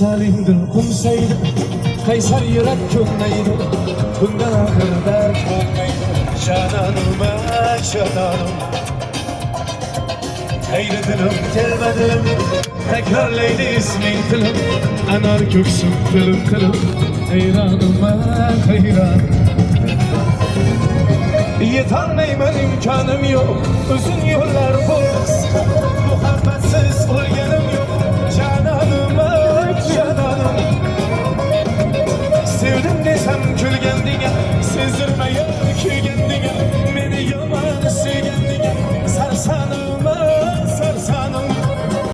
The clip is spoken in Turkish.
Misalindir kumsaydı, kaysar yürek kökneydi. Bundan ahir dert olmaydı. Cananıma cananım, hayri dilim gelmedim, tekrarlaydı ismin dilim. Anar köksüm kırık kırık, hayranıma hayran. Yetanmayman imkanım yok, uzun yollar boyuz.